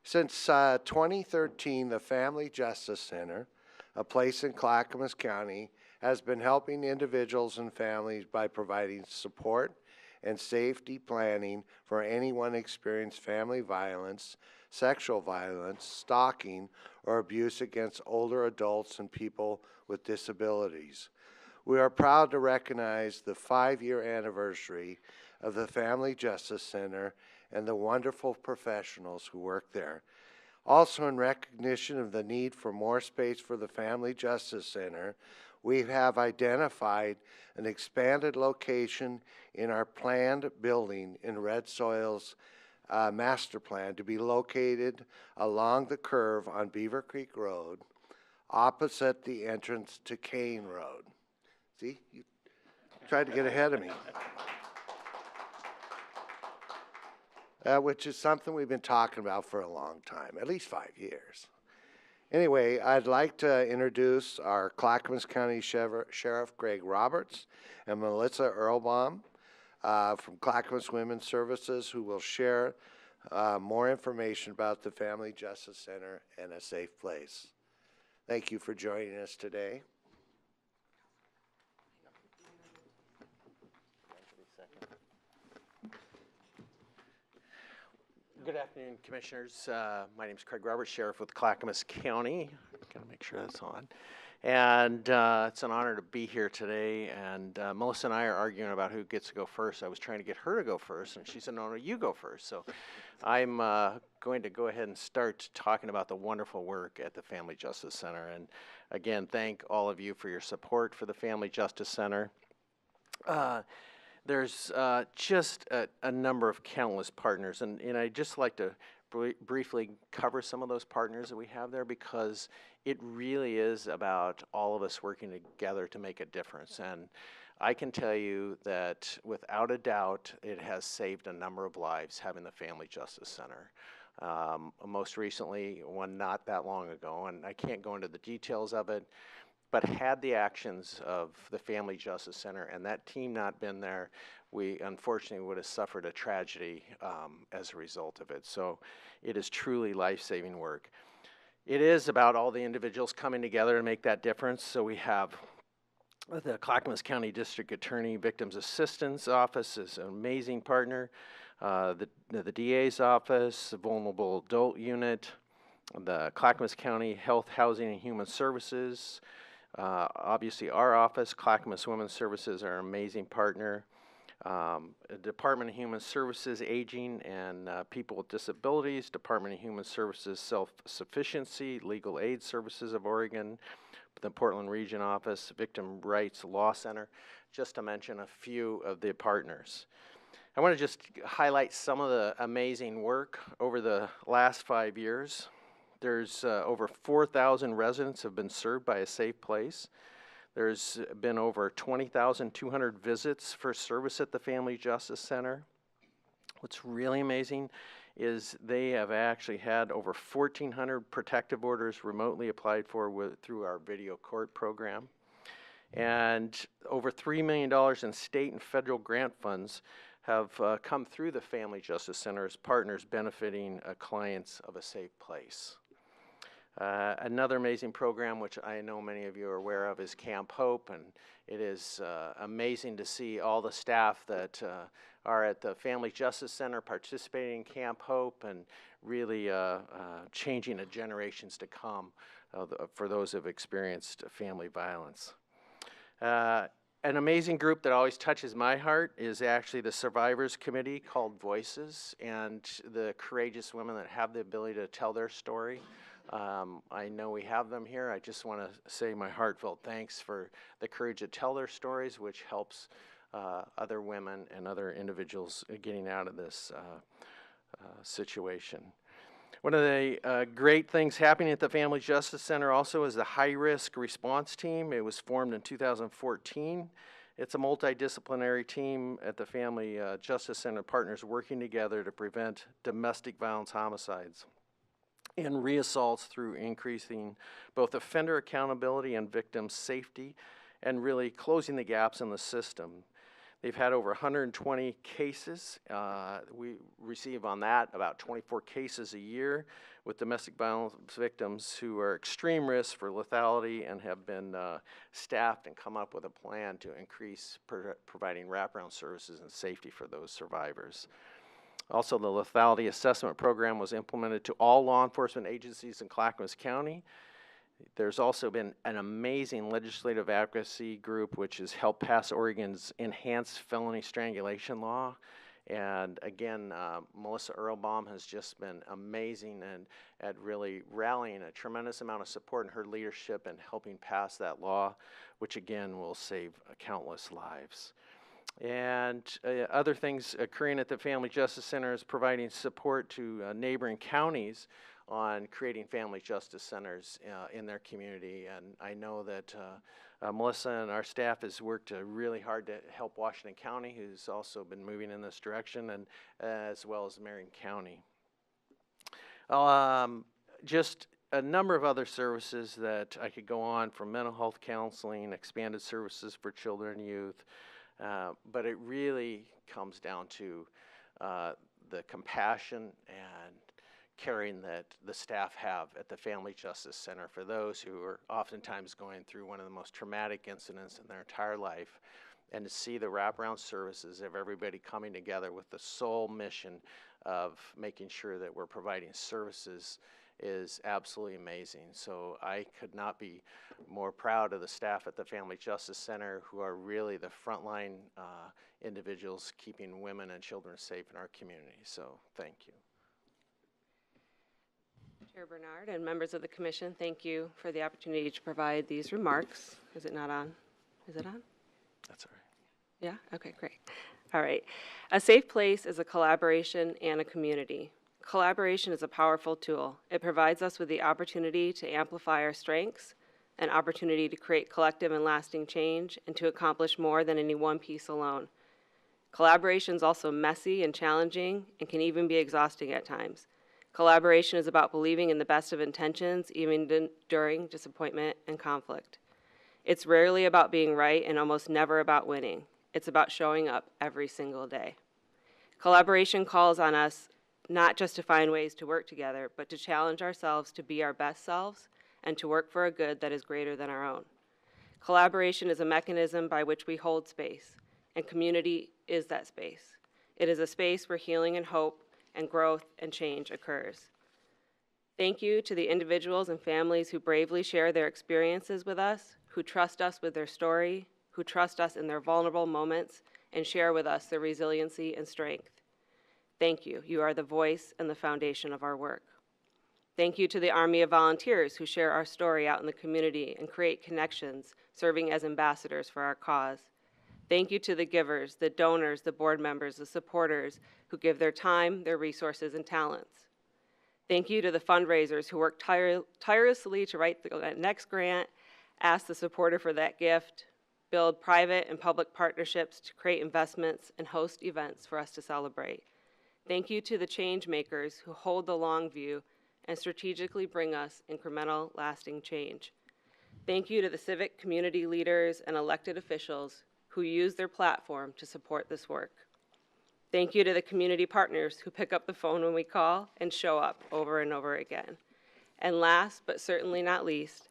Since 2013, the Family Justice Center, a place in Clackamas County, has been helping individuals and families by providing support and safety planning for anyone experiencing family violence, sexual violence, stalking, or abuse against older adults and people with disabilities. We are proud to recognize the 5-year anniversary of the Family Justice Center and the wonderful professionals who work there. Also, in recognition of the need for more space for the Family Justice Center, we have identified an expanded location in our planned building in Red Soil's master plan to be located along the curve on Beaver Creek Road, opposite the entrance to Kane Road. See, you tried to get ahead of me. Which is something we've been talking about for a long time, at least 5 years. Anyway, I'd like to introduce our Clackamas County Sheriff Greg Roberts and Melissa Earlbaum from Clackamas Women's Services, who will share more information about the Family Justice Center and a safe place. Thank you for joining us today. Good afternoon, Commissioners. My name is Craig Roberts, Sheriff with Clackamas County. Gotta make sure that's on. And it's an honor to be here today. And Melissa and I are arguing about who gets to go first. I was trying to get her to go first, and she said, no, you go first. So I'm going to go ahead and start talking about the wonderful work at the Family Justice Center. And again, thank all of you for your support for the Family Justice Center. There's just a number of countless partners, and I'd just like to briefly cover some of those partners that we have there, because it really is about all of us working together to make a difference. And I can tell you that without a doubt, it has saved a number of lives having the Family Justice Center. Most recently, one not that long ago, and I can't go into the details of it, but had the actions of the Family Justice Center and that team not been there, we unfortunately would have suffered a tragedy as a result of it. So it is truly life-saving work. It is about all the individuals coming together to make that difference. So we have the Clackamas County District Attorney Victims Assistance Office is an amazing partner. The DA's office, the Vulnerable Adult Unit, the Clackamas County Health, Housing, and Human Services, obviously our office, Clackamas Women's Services, are an amazing partner. Department of Human Services, Aging and People with Disabilities, Department of Human Services, Self-Sufficiency, Legal Aid Services of Oregon, the Portland Region Office, Victim Rights Law Center, just to mention a few of the partners. I want to just highlight some of the amazing work over the last 5 years. There's over 4,000 residents have been served by a safe place. There's been over 20,200 visits for service at the Family Justice Center. What's really amazing is they have actually had over 1,400 protective orders remotely applied for through our video court program. And over $3 million in state and federal grant funds have come through the Family Justice Center as partners benefiting clients of a safe place. Another amazing program, which I know many of you are aware of, is Camp Hope, and it is amazing to see all the staff that are at the Family Justice Center participating in Camp Hope and really changing the generations to come for those who have experienced family violence. An amazing group that always touches my heart is actually the Survivors Committee called Voices, and the courageous women that have the ability to tell their story. I know we have them here. I just want to say my heartfelt thanks for the courage to tell their stories, which helps other women and other individuals getting out of this situation. One of the great things happening at the Family Justice Center also is the high-risk response team. It was formed in 2014. It's a multidisciplinary team at the Family Justice Center, partners working together to prevent domestic violence homicides and reassaults through increasing both offender accountability and victim safety, and really closing the gaps in the system. They've had over 120 cases. We receive on that about 24 cases a year with domestic violence victims who are extreme risk for lethality and have been staffed and come up with a plan to increase providing wraparound services and safety for those survivors. Also, the lethality assessment program was implemented to all law enforcement agencies in Clackamas County. There's also been an amazing legislative advocacy group which has helped pass Oregon's enhanced felony strangulation law. And again, Melissa Earlbaum has just been amazing and at really rallying a tremendous amount of support in her leadership and helping pass that law, which again will save countless lives. And other things occurring at the Family Justice Center is providing support to neighboring counties on creating family justice centers in their community. And I know that Melissa and our staff has worked really hard to help Washington County, who's also been moving in this direction, and as well as Marion County. Just a number of other services that I could go on, from mental health counseling, expanded services for children and youth, but it really comes down to the compassion and caring that the staff have at the Family Justice Center for those who are oftentimes going through one of the most traumatic incidents in their entire life, and to see the wraparound services of everybody coming together with the sole mission of making sure that we're providing services is absolutely amazing. So I could not be more proud of the staff at the Family Justice Center, who are really the frontline individuals keeping women and children safe in our community. So thank you. Chair Bernard and members of the commission, thank you for the opportunity to provide these remarks. Is it not on? Is it on? That's all right. Yeah? Okay, great. All right. A safe place is a collaboration and a community. Collaboration is a powerful tool. It provides us with the opportunity to amplify our strengths, an opportunity to create collective and lasting change, and to accomplish more than any one piece alone. Collaboration is also messy and challenging and can even be exhausting at times. Collaboration is about believing in the best of intentions, even during disappointment and conflict. It's rarely about being right and almost never about winning. It's about showing up every single day. Collaboration calls on us not just to find ways to work together, but to challenge ourselves to be our best selves and to work for a good that is greater than our own. Collaboration is a mechanism by which we hold space, and community is that space. It is a space where healing and hope and growth and change occurs. Thank you to the individuals and families who bravely share their experiences with us, who trust us with their story, who trust us in their vulnerable moments, and share with us their resiliency and strength. Thank you. You are the voice and the foundation of our work. Thank you to the Army of Volunteers who share our story out in the community and create connections, serving as ambassadors for our cause. Thank you to the givers, the donors, the board members, the supporters who give their time, their resources, and talents. Thank you to the fundraisers who work tirelessly to write the next grant, ask the supporter for that gift, build private and public partnerships to create investments, and host events for us to celebrate. Thank you to the change makers who hold the long view and strategically bring us incremental, lasting change. Thank you to the civic community leaders and elected officials who use their platform to support this work. Thank you to the community partners who pick up the phone when we call and show up over and over again. And last, but certainly not least,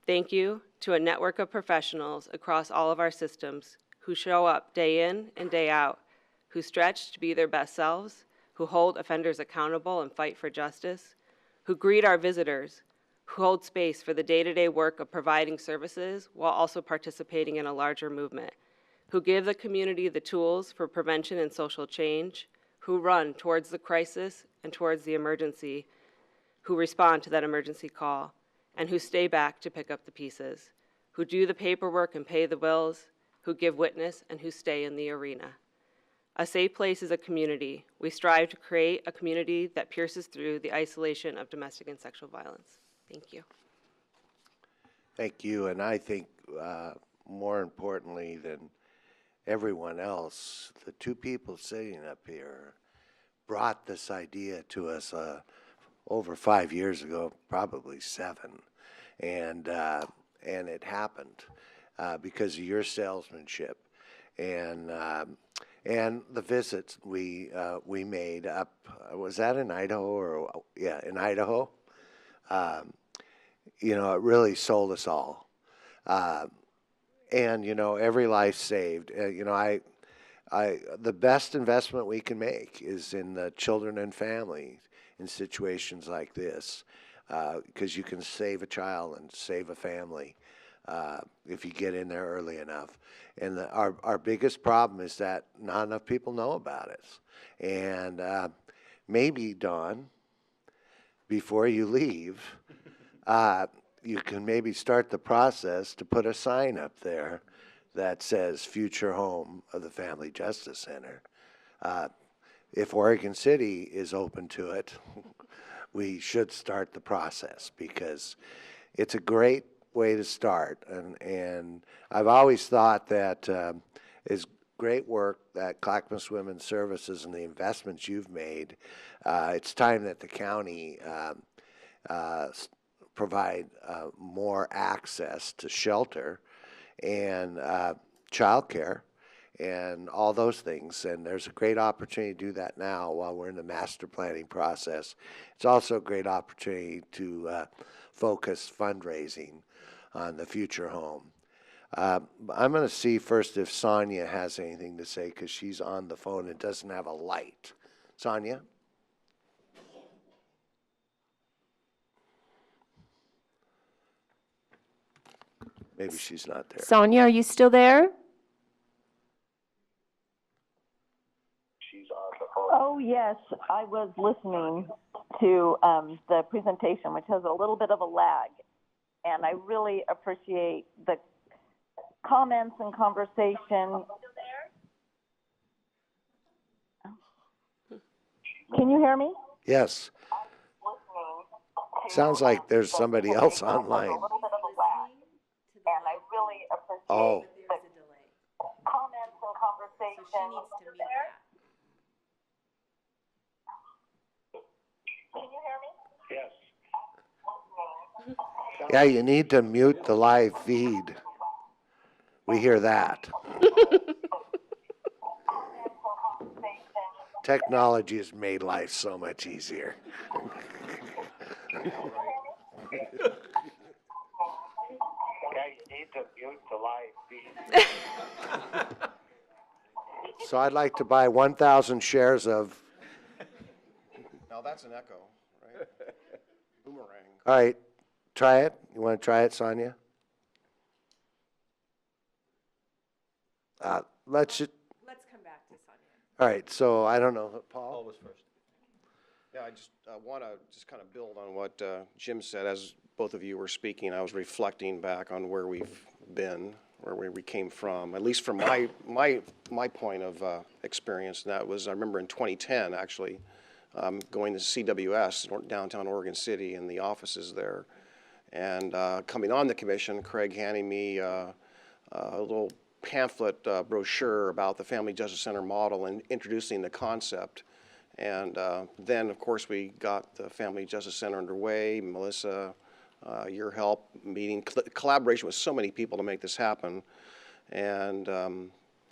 thank you to a network of professionals across all of our systems who show up day in and day out, who stretch to be their best selves, who hold offenders accountable and fight for justice, who greet our visitors, who hold space for the day-to-day work of providing services while also participating in a larger movement, who give the community the tools for prevention and social change, who run towards the crisis and towards the emergency, who respond to that emergency call, and who stay back to pick up the pieces, who do the paperwork and pay the bills, who give witness, and who stay in the arena. A safe place is a community. We strive to create a community that pierces through the isolation of domestic and sexual violence. Thank you. Thank you, and I think more importantly than everyone else, the two people sitting up here brought this idea to us over 5 years ago, probably 7, and it happened because of your salesmanship. and the visits we made up. Was that in Idaho or yeah, in Idaho? You know, it really sold us all. And you know, every life saved. You know, the best investment we can make is in the children and family in situations like this, because you can save a child and save a family if you get in there early enough. And our biggest problem is that not enough people know about it. And maybe, Dawn, before you leave, you can maybe start the process to put a sign up there that says future home of the Family Justice Center. If Oregon City is open to it, we should start the process because it's a great way to start. And I've always thought that is great work that Clackamas Women's Services and the investments you've made. It's time that the county provide more access to shelter and childcare and all those things. And there's a great opportunity to do that now while we're in the master planning process. It's also a great opportunity to focus fundraising on the future home. I'm going to see first if Sonia has anything to say because she's on the phone and doesn't have a light. Sonia? Maybe she's not there. Sonia, are you still there? Oh, yes, I was listening to the presentation, which has a little bit of a lag, and I really appreciate the comments and conversation. Can you hear me? Yes. Sounds like there's somebody else online. And I really appreciate Oh. the comments and conversation. Can you hear me? Yes. Yeah, you need to mute the live feed. We hear that. Technology has made life so much easier. Yeah, you need to mute the live feed. So I'd like to buy 1,000 shares of. Now that's an echo, right? Boomerang. All right, try it. You want to try it, Sonia? Let's come back to Sonia. All right, so I don't know, Paul? Was first. Yeah, I just want to just kind of build on what Jim said. As both of you were speaking, I was reflecting back on where we've been, where we came from, at least from my point of experience. And that was, I remember in 2010, actually, going to CWS, downtown Oregon City, and the offices there. And coming on the commission, Craig handing me a little pamphlet brochure about the Family Justice Center model and introducing the concept. And then, of course, we got the Family Justice Center underway. Melissa, your help, collaboration with so many people to make this happen. And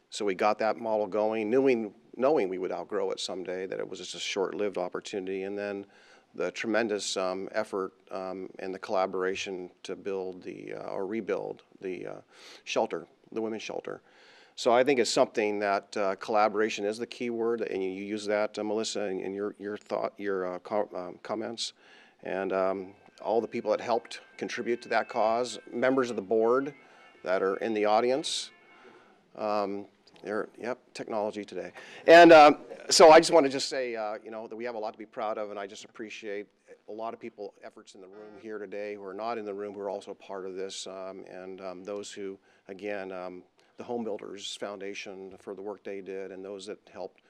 so we got that model going, knowing we would outgrow it someday, that it was just a short-lived opportunity. And then the tremendous effort and the collaboration to build or rebuild the shelter, the women's shelter. So I think it's something that collaboration is the key word, and you use that, Melissa, in your comments, and all the people that helped contribute to that cause, members of the board that are in the audience. Technology today, and so I just want to just say, that we have a lot to be proud of, and I just appreciate a lot of people, efforts in the room here today who are not in the room, who are also part of this, and those who, again. The Home Builders Foundation for the work they did, and those that helped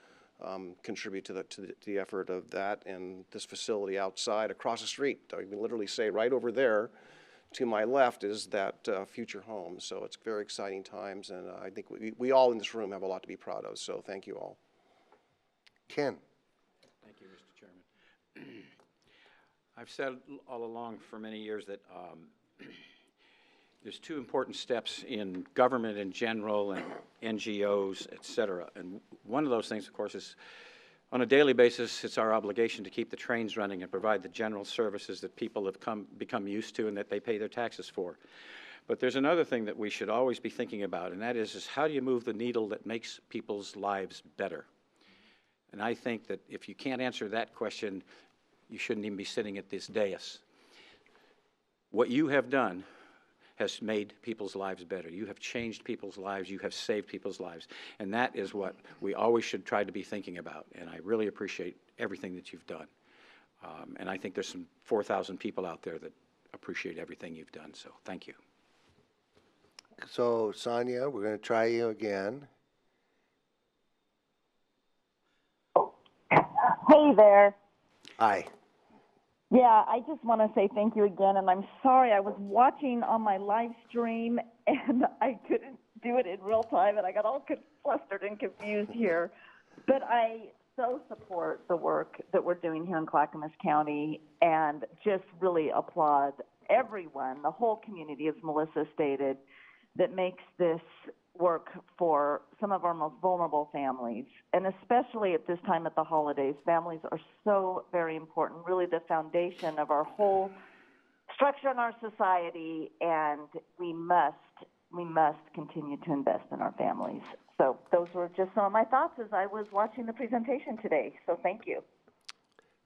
contribute to the effort of that and this facility outside across the street. I can literally say right over there to my left is that future home. So it's very exciting times, and I think we all in this room have a lot to be proud of. So thank you all. Ken. Thank you, Mr. Chairman. I've said all along for many years that there's two important steps in government in general and NGOs, et cetera. And one of those things, of course, is on a daily basis, it's our obligation to keep the trains running and provide the general services that people have become used to and that they pay their taxes for. But there's another thing that we should always be thinking about, and that is how do you move the needle that makes people's lives better? And I think that if you can't answer that question, you shouldn't even be sitting at this dais. What you have done has made people's lives better. You have changed people's lives. You have saved people's lives. And that is what we always should try to be thinking about. And I really appreciate everything that you've done. And I think there's some 4,000 people out there that appreciate everything you've done. So thank you. So, Sonia, we're going to try you again. Hey there. Hi. Yeah, I just want to say thank you again, and I'm sorry I was watching on my live stream and I couldn't do it in real time, and I got all flustered and confused here. But I so support the work that we're doing here in Clackamas County and just really applaud everyone, the whole community, as Melissa stated, that makes this work for some of our most vulnerable families. And especially at this time at the holidays, families are so very important, really the foundation of our whole structure in our society, and we must continue to invest in our families. So those were just some of my thoughts as I was watching the presentation today. So thank you.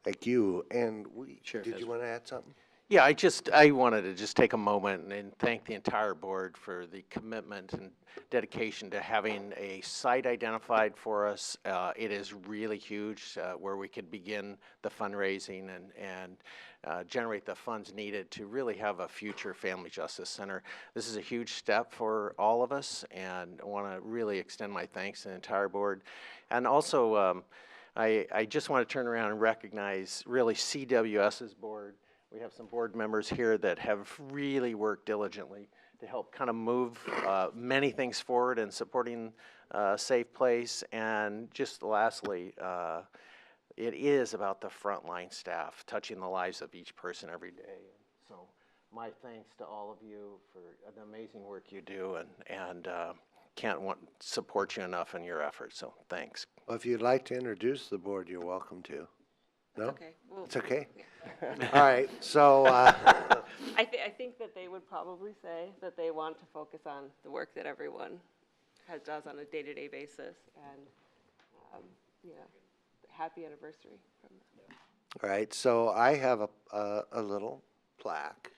Thank you. And Sure. did you want to add something? Yeah, I wanted to just take a moment and thank the entire board for the commitment and dedication to having a site identified for us. It is really huge where we could begin the fundraising and generate the funds needed to really have a future Family Justice Center. This is a huge step for all of us, and I want to really extend my thanks to the entire board. And also, I just want to turn around and recognize really CWS's board. We have some board members here that have really worked diligently to help kind of move many things forward in supporting Safe Place. And just lastly, it is about the frontline staff touching the lives of each person every day. So my thanks to all of you for the amazing work you do, and can't support you enough in your efforts. So thanks. Well, if you'd like to introduce the board, you're welcome to. No? Okay. Well, It's okay? All right, so, I think that they would probably say that they want to focus on the work that everyone does on a day-to-day basis, and, happy anniversary from them. all right, so I have a little plaque,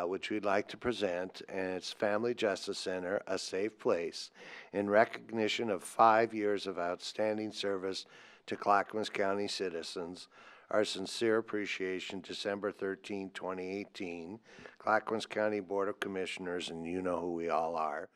which we'd like to present, and it's Family Justice Center, a safe place, in recognition of 5 years of outstanding service to Clackamas County citizens. Our sincere appreciation, December 13, 2018, Clackamas County Board of Commissioners, and you know who we all are,